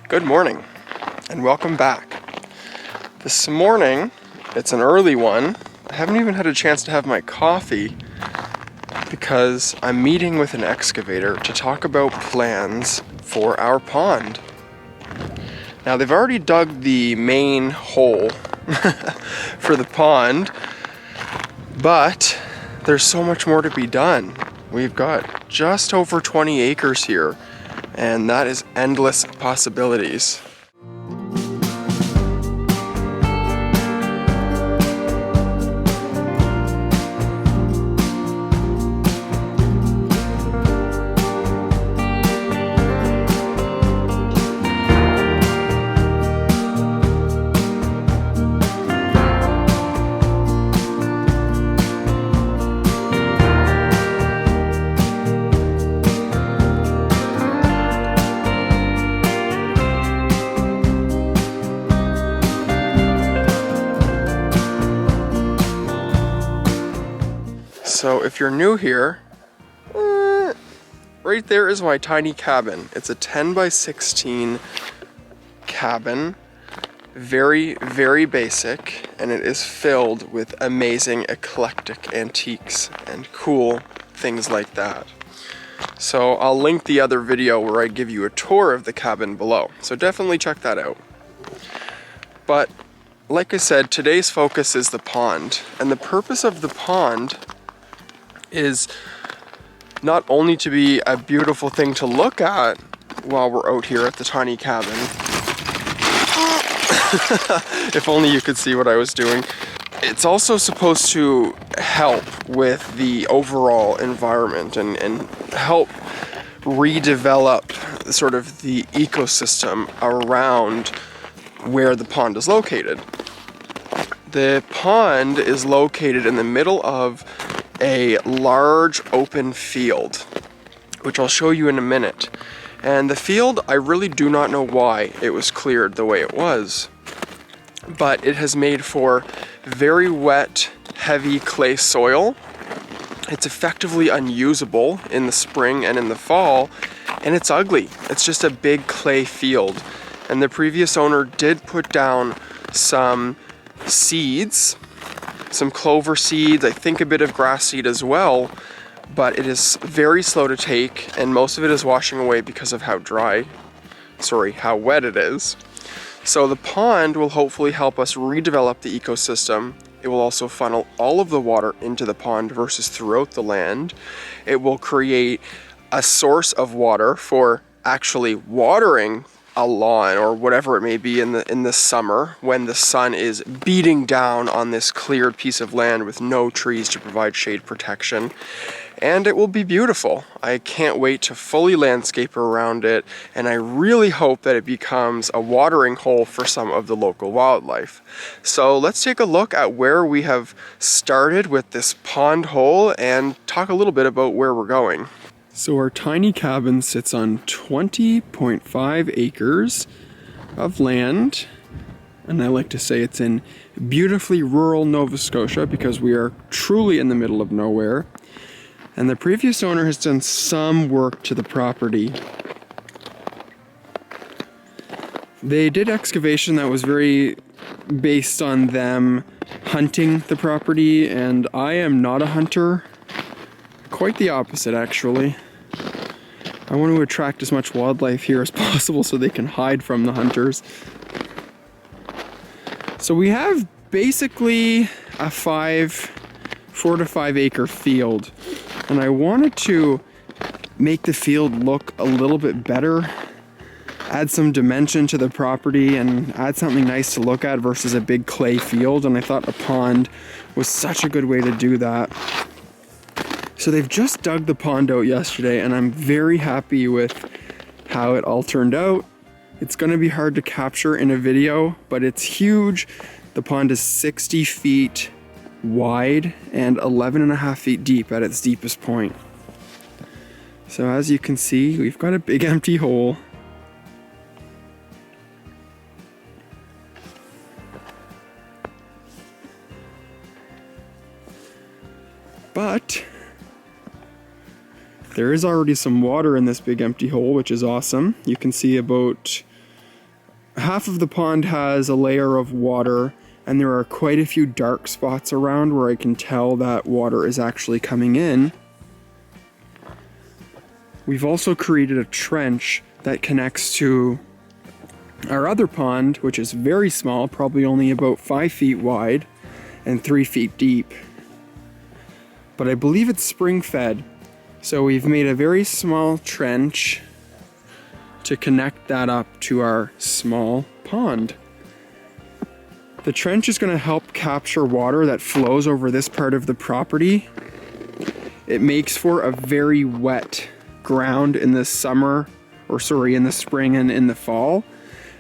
Good morning and welcome back. This morning, it's an early one. I haven't even had a chance to have my coffee because I'm meeting with an excavator to talk about plans for our pond. Now they've already dug the main hole for the pond, but there's so much more to be done. We've got just over 20 acres here, and that is endless possibilities. So if you're new here, right there is my tiny cabin. It's a 10 by 16 cabin, very, very basic, and it is filled with amazing eclectic antiques and cool things like that. So I'll link the other video where I give you a tour of the cabin below, so definitely check that out. But like I said, today's focus is the pond, and the purpose of the pond is not only to be a beautiful thing to look at while we're out here at the tiny cabin. If only you could see what I was doing. It's also supposed to help with the overall environment and help redevelop sort of the ecosystem around where the pond is located. The pond is located in the middle of a large open field, which I'll show you in a minute. And the field, I really do not know why it was cleared the way it was, but it has made for very wet, heavy clay soil. It's effectively unusable in the spring and in the fall, and it's ugly. It's just a big clay field. And the previous owner did put down some seeds, some clover seeds, I think a bit of grass seed as well, but it is very slow to take, and most of it is washing away because of how wet it is. So the pond will hopefully help us redevelop the ecosystem. It will also funnel all of the water into the pond versus throughout the land. It will create a source of water for actually watering a lawn or whatever it may be in the summer when the sun is beating down on this cleared piece of land with no trees to provide shade protection. And it will be beautiful. I can't wait to fully landscape around it, and I really hope that it becomes a watering hole for some of the local wildlife. So let's take a look at where we have started with this pond hole and talk a little bit about where we're going. So our tiny cabin sits on 20.5 acres of land, and I like to say it's in beautifully rural Nova Scotia because we are truly in the middle of nowhere. And the previous owner has done some work to the property. They did excavation that was very based on them hunting the property, and I am not a hunter. Quite the opposite, actually. I want to attract as much wildlife here as possible so they can hide from the hunters. So we have basically a 4 to 5 acre field, and I wanted to make the field look a little bit better, add some dimension to the property and add something nice to look at versus a big clay field, and I thought a pond was such a good way to do that. So they've just dug the pond out yesterday, and I'm very happy with how it all turned out. It's going to be hard to capture in a video, but it's huge. The pond is 60 feet wide and 11.5 feet deep at its deepest point. So as you can see, we've got a big empty hole. But there is already some water in this big empty hole, which is awesome. You can see about half of the pond has a layer of water, and there are quite a few dark spots around where I can tell that water is actually coming in. We've also created a trench that connects to our other pond, which is very small, probably only about 5 feet wide and 3 feet deep. But I believe it's spring fed. So we've made a very small trench to connect that up to our small pond. The trench is going to help capture water that flows over this part of the property. It makes for a very wet ground in the summer, or sorry, in the spring and in the fall.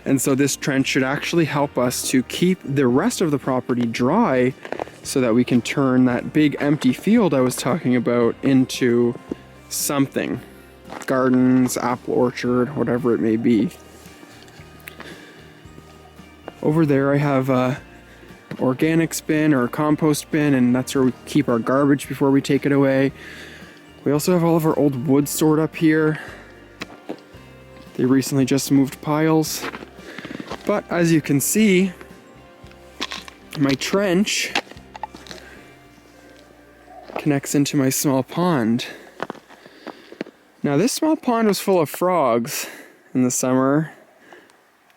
And so this trench should actually help us to keep the rest of the property dry so that we can turn that big empty field I was talking about into something. Gardens, apple orchard, whatever it may be. Over there I have a organics bin or a compost bin, and that's where we keep our garbage before we take it away. We also have all of our old wood stored up here. They recently just moved piles. But as you can see, my trench connects into my small pond. Now this small pond was full of frogs in the summer,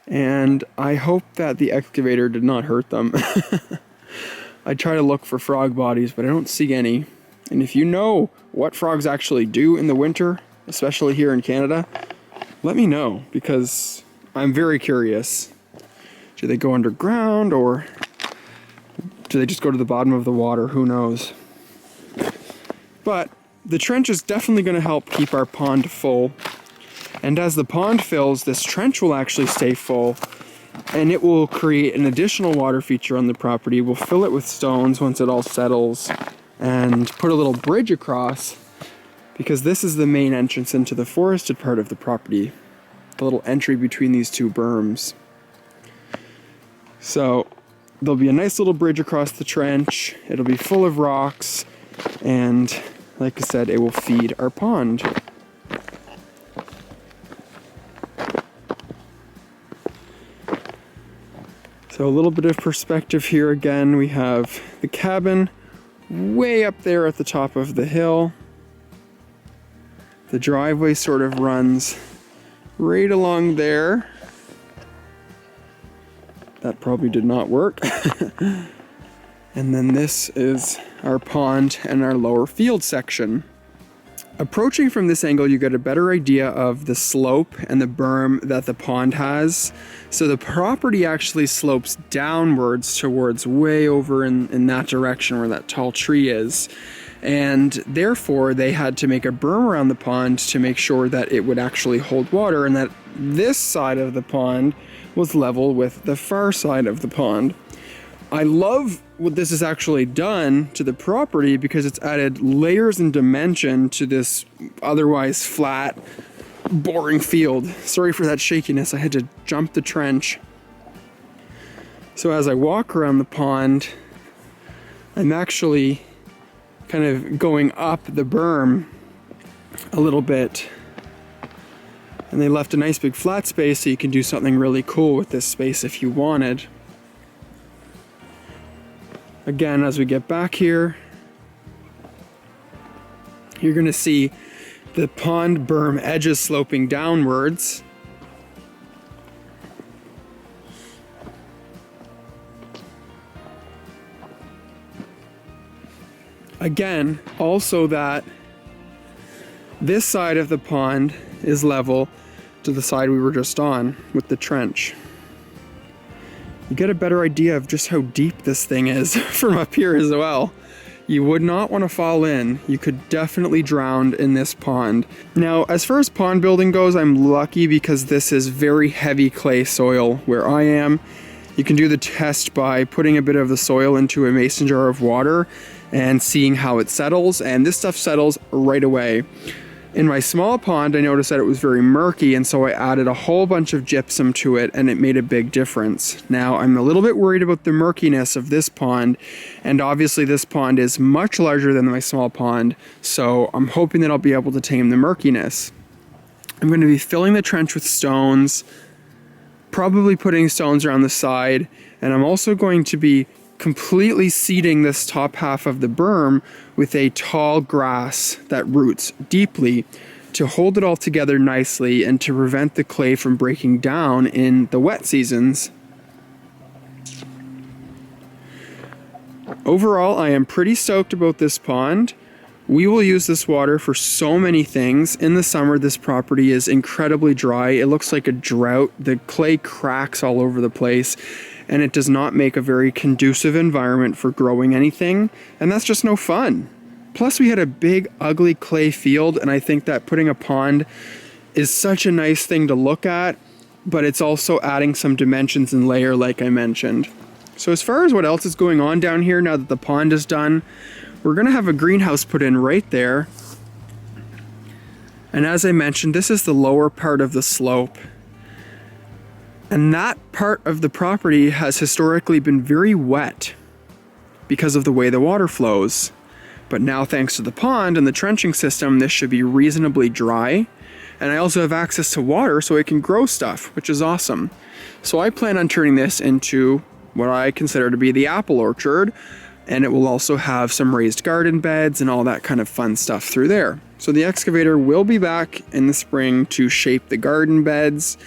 and I hope that the excavator did not hurt them. I try to look for frog bodies, but I don't see any. And if you know what frogs actually do in the winter, especially here in Canada, let me know, because I'm very curious. Do they go underground, or do they just go to the bottom of the water? Who knows? But the trench is definitely going to help keep our pond full. And as the pond fills, this trench will actually stay full, and it will create an additional water feature on the property. We'll fill it with stones once it all settles, and put a little bridge across, because this is the main entrance into the forested part of the property, the little entry between these two berms. So there'll be a nice little bridge across the trench. It'll be full of rocks, and like I said, it will feed our pond. So a little bit of perspective here again. We have the cabin way up there at the top of the hill. The driveway sort of runs right along there. That probably did not work. And then this is our pond and our lower field section. Approaching from this angle, you get a better idea of the slope and the berm that the pond has. So the property actually slopes downwards towards way over in that direction where that tall tree is. And therefore, they had to make a berm around the pond to make sure that it would actually hold water, and that this side of the pond was level with the far side of the pond. I love what this has actually done to the property, because it's added layers and dimension to this otherwise flat, boring field. Sorry for that shakiness, I had to jump the trench. So as I walk around the pond, I'm actually kind of going up the berm a little bit. And they left a nice big flat space so you can do something really cool with this space if you wanted. Again, as we get back here, you're going to see the pond berm edges sloping downwards. Again, also that this side of the pond is level to the side we were just on with the trench. You get a better idea of just how deep this thing is from up here as well. You would not want to fall in. You could definitely drown in this pond. Now, as far as pond building goes, I'm lucky because this is very heavy clay soil where I am. You can do the test by putting a bit of the soil into a mason jar of water and seeing how it settles, and this stuff settles right away. In my small pond, I noticed that it was very murky, and so I added a whole bunch of gypsum to it, and it made a big difference. Now, I'm a little bit worried about the murkiness of this pond, and obviously this pond is much larger than my small pond, so I'm hoping that I'll be able to tame the murkiness. I'm going to be filling the trench with stones, probably putting stones around the side, and I'm also going to be completely seeding this top half of the berm with a tall grass that roots deeply to hold it all together nicely and to prevent the clay from breaking down in the wet seasons. Overall, I am pretty stoked about this pond. We will use this water for so many things. In the summer, this property is incredibly dry. It looks like a drought. The clay cracks all over the place, and it does not make a very conducive environment for growing anything, and that's just no fun. Plus, we had a big, ugly clay field, and I think that putting a pond is such a nice thing to look at, but it's also adding some dimensions and layer like I mentioned. So as far as what else is going on down here now that the pond is done, we're going to have a greenhouse put in right there. And as I mentioned, this is the lower part of the slope. And that part of the property has historically been very wet because of the way the water flows. But now, thanks to the pond and the trenching system, this should be reasonably dry. And I also have access to water so it can grow stuff, which is awesome. So I plan on turning this into what I consider to be the apple orchard. And it will also have some raised garden beds and all that kind of fun stuff through there. So the excavator will be back in the spring to shape the garden beds,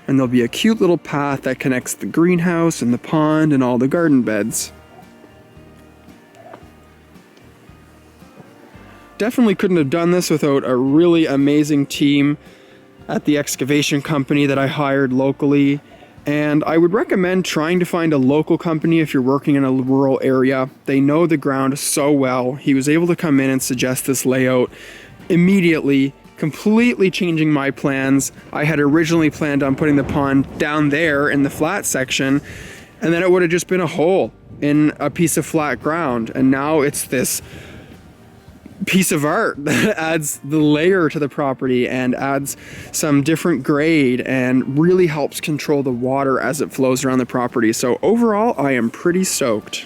and there'll be a cute little path that connects the greenhouse and the pond and all the garden beds. Definitely couldn't have done this without a really amazing team at the excavation company that I hired locally. And I would recommend trying to find a local company if you're working in a rural area. They know the ground so well. He was able to come in and suggest this layout immediately, completely changing my plans. I had originally planned on putting the pond down there in the flat section, and then it would have just been a hole in a piece of flat ground. And now it's this piece of art that adds the layer to the property and adds some different grade and really helps control the water as it flows around the property. So overall, I am pretty stoked.